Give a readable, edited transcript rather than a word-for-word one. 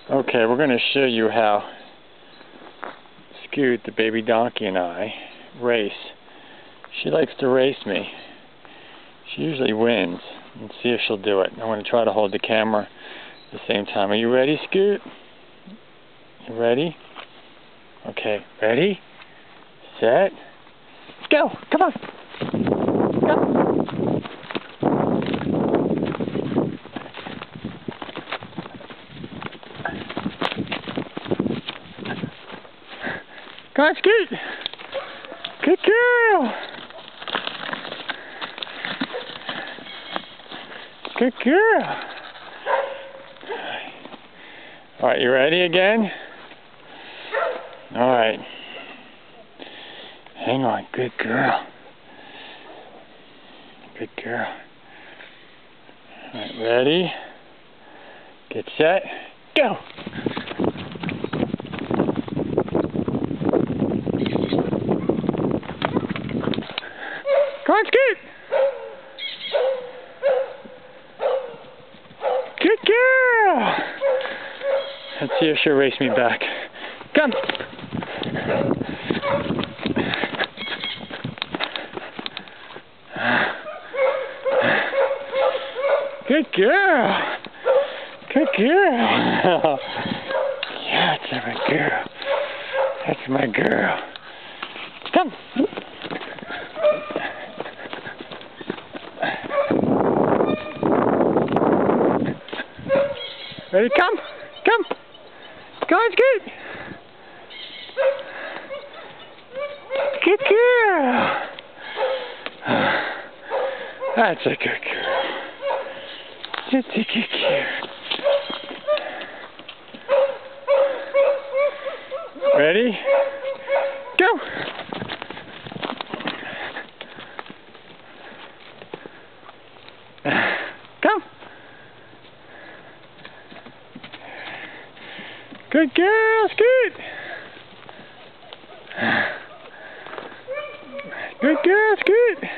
Okay, we're going to show you how Scoot, the baby donkey, and I race. She likes to race me. She usually wins. Let's see if she'll do it. I'm going to try to hold the camera at the same time. Are you ready, Scoot? You ready? Okay, ready? Set? Go! Come on! Go! Come on, Scoot! Good girl! Good girl! Alright, you ready again? Alright. Hang on, good girl. Good girl. Alright, ready? Get set, go! Come on, Scoot! Good girl! Let's see if she'll race me back. Come! Good girl! Good girl! Yeah, that's my girl. That's my girl. Come! Ready? Come! Come! Go on, Scoot! Good girl! That's a good girl. That's a good girl. Ready? Go! Come! Good girl, Scoot! Good girl, Scoot!